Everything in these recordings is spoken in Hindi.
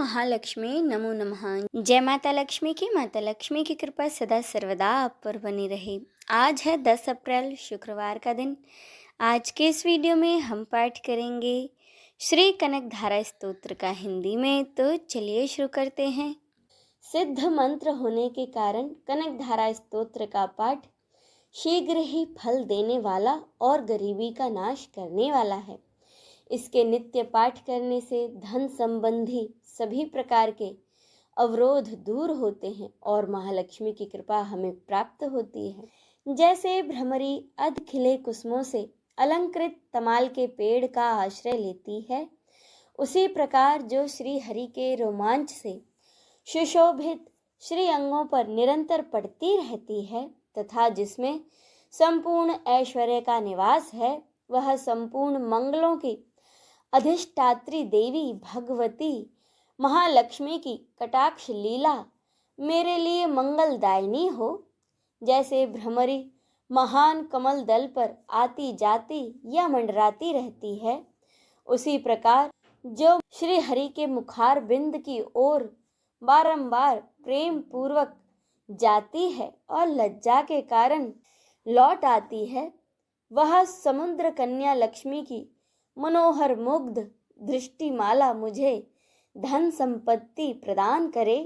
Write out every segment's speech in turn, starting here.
महालक्ष्मी नमो नमः। जय माता लक्ष्मी की। माता लक्ष्मी की कृपा सदा सर्वदा आप पर बनी रहे। आज है 10 अप्रैल शुक्रवार का दिन। आज के इस वीडियो में हम पाठ करेंगे श्री कनक धारा स्तोत्र का हिंदी में। तो चलिए शुरू करते हैं। सिद्ध मंत्र होने के कारण कनक धारा स्तोत्र का पाठ शीघ्र ही फल देने वाला और गरीबी का नाश करने वाला है। इसके नित्य पाठ करने से धन संबंधी सभी प्रकार के अवरोध दूर होते हैं और महालक्ष्मी की कृपा हमें प्राप्त होती है। जैसे भ्रमरी अध खिले कुसुमों से अलंकृत तमाल के पेड़ का आश्रय लेती है, उसी प्रकार जो श्री हरि के रोमांच से सुशोभित श्री अंगों पर निरंतर पड़ती रहती है तथा जिसमें संपूर्ण ऐश्वर्य का निवास है, वह संपूर्ण मंगलों की अधिष्ठात्री देवी भगवती महालक्ष्मी की कटाक्ष लीला मेरे लिए मंगलदायिनी हो। जैसे भ्रमरी महान कमल दल पर आती जाती या मंडराती रहती है, उसी प्रकार जो श्री हरि के मुखार बिंद की ओर बारंबार प्रेम पूर्वक जाती है और लज्जा के कारण लौट आती है, वह समुद्र कन्या लक्ष्मी की मनोहर मुग्ध दृष्टिमाला मुझे धन संपत्ति प्रदान करे।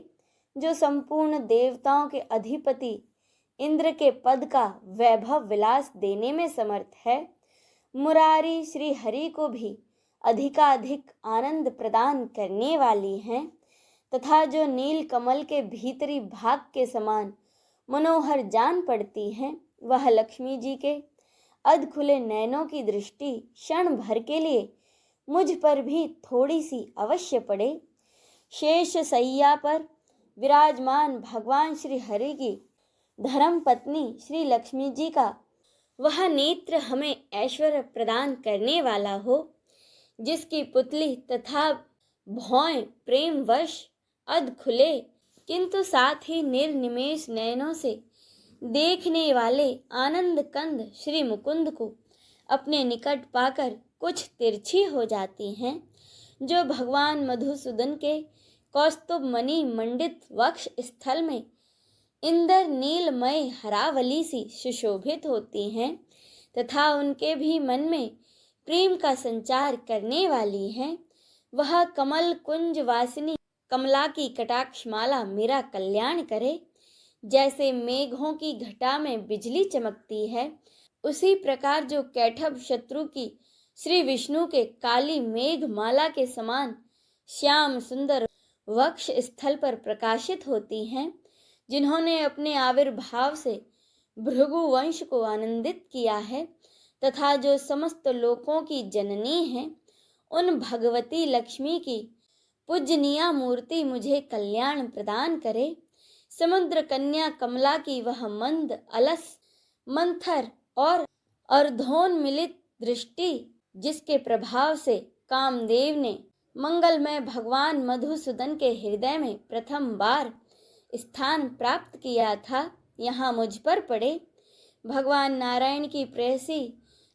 जो संपूर्ण देवताओं के अधिपति इंद्र के पद का वैभव विलास देने में समर्थ है, मुरारी श्री हरि को भी अधिकाधिक आनंद प्रदान करने वाली हैं तथा जो नील कमल के भीतरी भाग के समान मनोहर जान पड़ती हैं, वह लक्ष्मी जी के अध खुले नयनों की दृष्टि क्षण भर के लिए मुझ पर भी थोड़ी सी अवश्य पड़े। शेष सैया पर विराजमान भगवान श्री हरि की धर्म पत्नी श्री लक्ष्मी जी का वह नेत्र हमें ऐश्वर्य प्रदान करने वाला हो, जिसकी पुतली तथा भौएं प्रेमवश अध खुले किंतु साथ ही निर्निमेष नयनों से देखने वाले आनंद कंद श्री मुकुंद को अपने निकट पाकर कुछ तिरछी हो जाती हैं। जो भगवान मधुसूदन के कौस्तुभ मणि मंडित वक्ष स्थल में इंद्र नीलमय हरावली सी सुशोभित होती हैं तथा उनके भी मन में प्रेम का संचार करने वाली हैं, वह कमल कुंज वासिनी कमला की कटाक्षमाला मेरा कल्याण करे। जैसे मेघों की घटा में बिजली चमकती है, उसी प्रकार जो कैठभ शत्रु की श्री विष्णु के काली मेघ माला के समान श्याम सुंदर वक्ष स्थल पर प्रकाशित होती हैं, जिन्होंने अपने आविर्भाव से भृगु वंश को आनंदित किया है तथा जो समस्त लोकों की जननी है, उन भगवती लक्ष्मी की पूजनीय मूर्ति मुझे कल्याण प्रदान करे। समुद्र कन्या कमला की वह मंद अलस मंथर और अर्धोन्मिलित दृष्टि, जिसके प्रभाव से कामदेव ने मंगलमय भगवान मधुसूदन के हृदय में प्रथम बार स्थान प्राप्त किया था, यहाँ मुझ पर पड़े। भगवान नारायण की प्रेयसी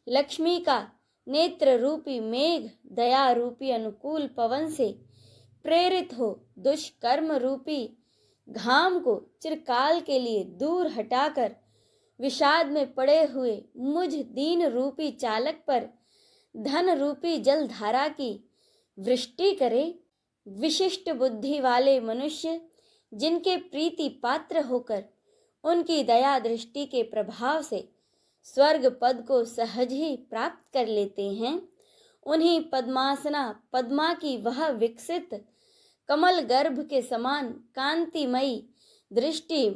लक्ष्मी का नेत्र रूपी मेघ दया रूपी अनुकूल पवन से प्रेरित हो दुष्कर्म रूपी घाम को चिरकाल के लिए दूर हटाकर विषाद में पड़े हुए मुझ दीन रूपी चालक पर धन रूपी जलधारा की वृष्टि करे। विशिष्ट बुद्धि वाले मनुष्य जिनके प्रीति पात्र होकर उनकी दया दृष्टि के प्रभाव से स्वर्ग पद को सहज ही प्राप्त कर लेते हैं, उन्हीं पद्मासना पद्मा की वह विकसित कमल गर्भ के समान कांतिमयी दृष्टि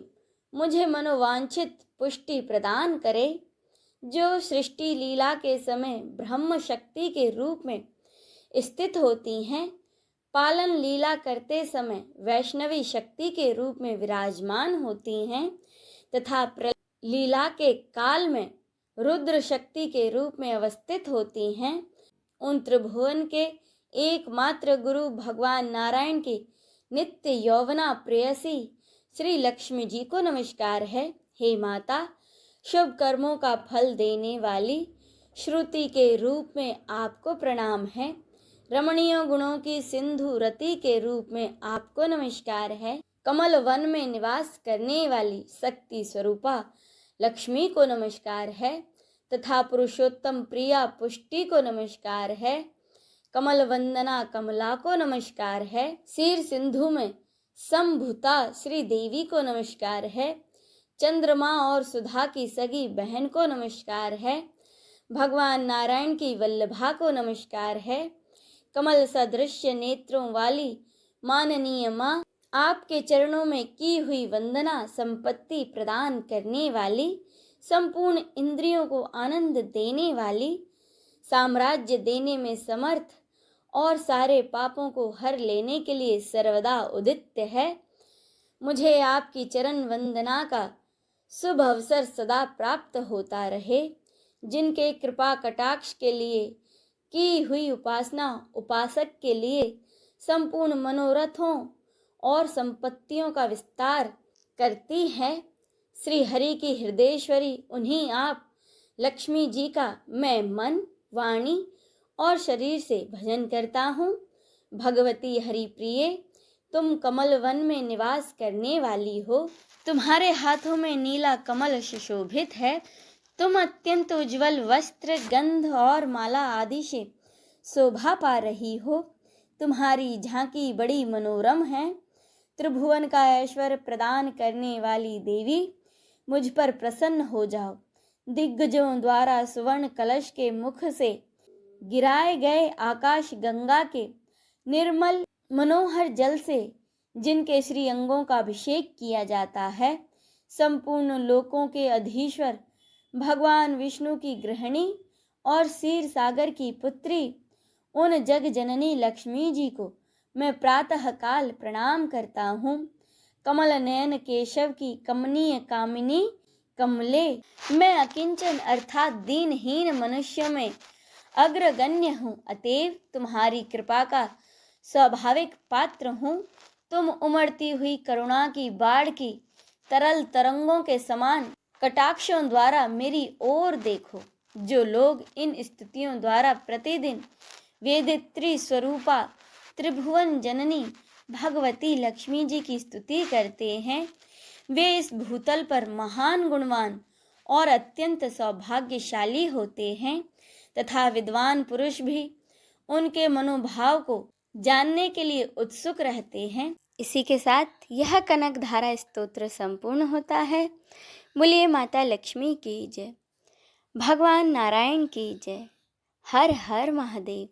मुझे मनोवांछित पुष्टि प्रदान करे। जो सृष्टि लीला के समय ब्रह्म शक्ति के रूप में स्थित होती हैं, पालन लीला करते समय वैष्णवी शक्ति के रूप में विराजमान होती हैं तथा लीला के काल में रुद्र शक्ति के रूप में अवस्थित होती हैं, उन त्रिभुवन के एकमात्र गुरु भगवान नारायण की नित्य यौवना प्रेयसी श्री लक्ष्मी जी को नमस्कार है। हे माता, शुभ कर्मों का फल देने वाली श्रुति के रूप में आपको प्रणाम है। रमणीय गुणों की सिंधु रति के रूप में आपको नमस्कार है। कमल वन में निवास करने वाली शक्ति स्वरूपा लक्ष्मी को नमस्कार है तथा पुरुषोत्तम प्रिया पुष्टि को नमस्कार है। कमल वंदना कमला को नमस्कार है। शीर सिंधु में संभुता श्री देवी को नमस्कार है। चंद्रमा और सुधा की सगी बहन को नमस्कार है। भगवान नारायण की वल्लभा को नमस्कार है। कमल सदृश नेत्रों वाली माननीय माँ, आपके चरणों में की हुई वंदना संपत्ति प्रदान करने वाली, संपूर्ण इंद्रियों को आनंद देने वाली, साम्राज्य देने में समर्थ और सारे पापों को हर लेने के लिए सर्वदा उदित है। मुझे आपकी चरण वंदना का शुभ अवसर सदा प्राप्त होता रहे। जिनके कृपा कटाक्ष के लिए की हुई उपासना उपासक के लिए संपूर्ण मनोरथों और संपत्तियों का विस्तार करती है। श्री हरि की हृदयेश्वरी उन्हीं आप लक्ष्मी जी का मैं मन, वाणी और शरीर से भजन करता हूँ। भगवती हरि प्रिय, तुम कमल वन में निवास करने वाली हो। तुम्हारे हाथों में नीला कमल सुशोभित है। तुम अत्यंत उज्जवल वस्त्र, गंध और माला आदि से शोभा पा रही हो। तुम्हारी झांकी बड़ी मनोरम है। त्रिभुवन का ऐश्वर्य प्रदान करने वाली देवी, मुझ पर प्रसन्न हो जाओ। दिग्गजों द्वारा सुवर्ण कलश के मुख से गिराए गए आकाश गंगा के निर्मल मनोहर जल से जिनके श्री अंगों का अभिषेक किया जाता है, संपूर्ण लोकों के अधीश्वर भगवान विष्णु की गृहिणी और क्षीर सागर की पुत्री उन जग जननी लक्ष्मी जी को मैं प्रातः काल प्रणाम करता हूँ। कमल नयन केशव की कमनीय कामिनी कमले, मैं अकिंचन अर्थात दीनहीन मनुष्यों में अग्रगण्य हूँ, अतएव तुम्हारी कृपा का स्वाभाविक पात्र हूँ। तुम उमड़ती हुई करुणा की बाढ़ की तरल तरंगों के समान कटाक्षों द्वारा मेरी ओर देखो। जो लोग इन स्तुतियों द्वारा प्रतिदिन वेदित्री स्वरूपा त्रिभुवन जननी भगवती लक्ष्मी जी की स्तुति करते हैं, वे इस भूतल पर महान गुणवान और अत्यंत सौभाग्यशाली होते हैं तथा विद्वान पुरुष भी उनके मनोभाव को जानने के लिए उत्सुक रहते हैं। इसी के साथ यह कनक धारा स्तोत्र संपूर्ण होता है। बोलिए माता लक्ष्मी की जय, भगवान नारायण की जय। हर हर महादेव।